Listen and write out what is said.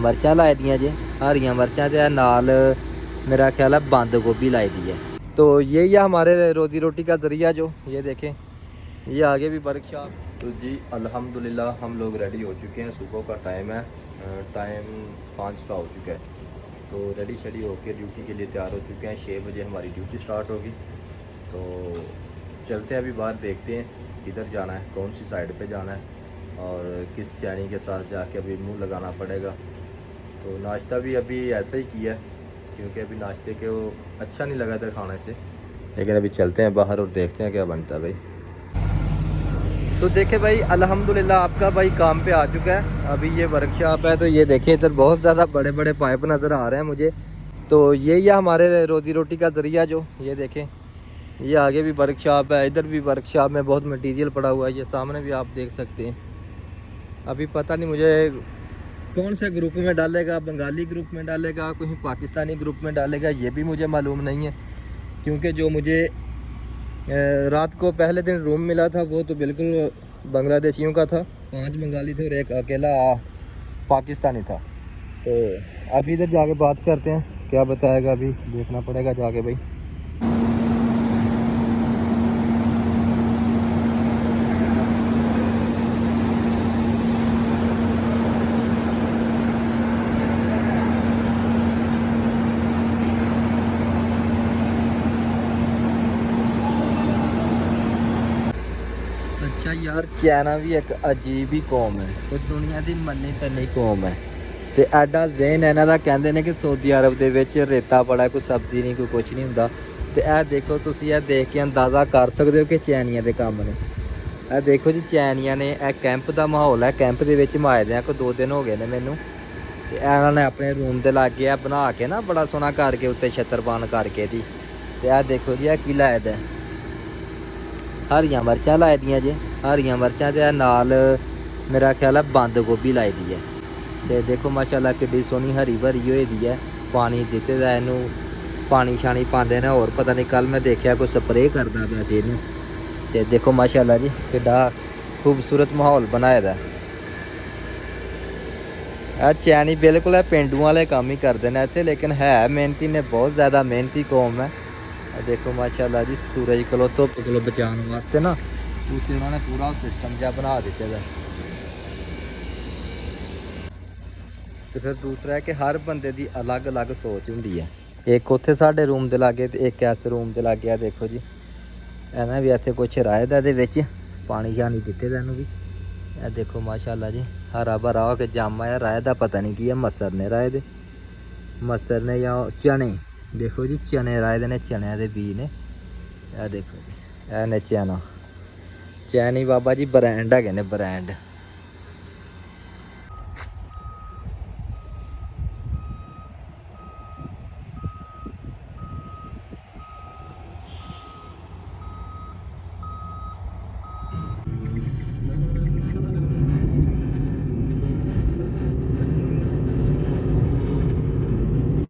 मिर्चा लाई दियाँ जे हरियाँ मिर्चा ते नाल मेरा ख्याल है बंद गोभी लाई दी है। तो यही है हमारे रोज़ी रोटी का ज़रिया। जो ये देखें ये आगे भी वर्कशॉप। तो जी अल्हम्दुलिल्लाह हम लोग रेडी हो चुके हैं। सुबह का टाइम है, टाइम 5 का हो चुका है। तो रेडी शेडी होकर ड्यूटी के लिए तैयार हो चुके हैं। 6 बजे हमारी ड्यूटी स्टार्ट होगी। तो चलते हैं अभी बाहर, देखते हैं किधर जाना है, कौन सी साइड पे जाना है और किस चैनी के साथ जाके अभी मुंह लगाना पड़ेगा। तो नाश्ता भी अभी ऐसा ही किया है क्योंकि अभी नाश्ते के वो अच्छा नहीं लगा था खाने से, लेकिन अभी चलते हैं बाहर और देखते हैं क्या बनता है भाई। तो देखे भाई अल्हम्दुलिल्लाह आपका भाई काम पे आ चुका है। अभी ये वर्कशॉप है। तो ये देखें इधर बहुत ज़्यादा बड़े बड़े पाइप नज़र आ रहे हैं मुझे। तो यही है हमारे रोज़ी रोटी का ज़रिया। जो ये देखें ये आगे भी वर्कशॉप है, इधर भी वर्कशॉप में बहुत मटेरियल पड़ा हुआ है। ये सामने भी आप देख सकते हैं। अभी पता नहीं मुझे कौन से ग्रुप में डालेगा, बंगाली ग्रुप में डालेगा, कहीं पाकिस्तानी ग्रुप में डालेगा, ये भी मुझे मालूम नहीं है। क्योंकि जो मुझे रात को पहले दिन रूम मिला था वो तो बिल्कुल बांग्लादेशियों का था। 5 बंगाली थे और एक अकेला पाकिस्तानी था। तो अभी इधर जाके बात करते हैं, क्या बताएगा अभी देखना पड़ेगा जाके भाई। अच्छा यार चाइना भी एक अजीब ही कौम है ਤੇ ਦੁਨੀਆ ਦੀ ਮੰਨੀ ਤੰਨੀ ਕੌਮ ਹੈ। ਤੇ ਐਡਾ ਜ਼ਹਿਨ ਇਹਨਾਂ ਦਾ, ਕਹਿੰਦੇ ਨੇ ਕਿ ਸਊਦੀ ਅਰਬ ਦੇ ਵਿੱਚ ਰੇਤਾ ਬੜਾ, ਕੋਈ ਸਬਜ਼ੀ ਨਹੀਂ, ਕੋਈ ਕੁਛ ਨਹੀਂ ਹੁੰਦਾ। ਤੇ ਇਹ ਦੇਖੋ ਤੁਸੀਂ, ਇਹ ਦੇਖ ਕੇ ਅੰਦਾਜ਼ਾ ਕਰ ਸਕਦੇ ਹੋ ਕਿ ਚੈਨੀਆਂ ਦੇ ਕੰਮ ਨੇ। ਇਹ ਦੇਖੋ ਜੀ ਚੈਨੀਆਂ ਨੇ, ਇਹ ਕੈਂਪ ਦਾ ਮਾਹੌਲ ਹੈ। ਕੈਂਪ ਦੇ ਵਿੱਚ ਮੈਂ ਆਇਆ ਕੋਈ 2 ਦਿਨ ਹੋ ਗਏ ਨੇ ਮੈਨੂੰ। ਤੇ ਇਹਨਾਂ ਨੇ ਆਪਣੇ ਰੂਮ ਦੇ ਲਾਗੇ ਆ ਬਣਾ ਕੇ ਨਾ ਬੜਾ ਸੋਹਣਾ ਕਰਕੇ ਉੱਤੇ ਛੱਤਰਪਾਨ ਕਰਕੇ ਦੀ। ਤੇ ਇਹ ਦੇਖੋ ਜੀ ਇਹ ਕੀ ਲਾਇਆ ਦਾ, हरियाँ मिर्चा लाई दियाँ जे हरियाँ मिर्चा ते नाल मेरा ख्याल है बंद गोभी लाई दी है। तो देखो माशाल्लाह किड्डी सोहनी हरी भरी होई दी है। पानी दिते दा इनू, पानी शानी पाते ने। और पता नहीं कल मैं देखा कोई स्प्रे करदा पिया सी इनू। ते देखो माशाल्लाह जी किड्डा खूबसूरत माहौल बनाए दा। चैनी बिल्कुल है पेंडू वाले काम ही करते हैं इत्थे, लेकिन है मेहनती ने, बहुत ज़्यादा मेहनती कौम है। देखो माशाल्लाह जी सूरज को धुप को बचाने वास्ते ना उसे उन्होंने पूरा सिस्टम जहा बना दिते दा। तो फिर दूसरा है कि हर बंदे की अलग अलग सोच होंगी है। एक उत्थे साढ़े रूम के लागे तो एक इस रूम के लागे। देखो जी इन्हें भी इतने कुछ राहे दा दे विच पानी शानी दिते दा इनू भी। यह देखो माशाल्लाह जी हरा भरा हो के जामा है राहे दा, पता नहीं की है, मसर ने राहे दे, मसर ने या चने। देखो जी चने राए ने, चने के बीज ने। यह देखो जी यह ने चना, चैनी बाबा जी ब्रांड है ने, ब्रांड।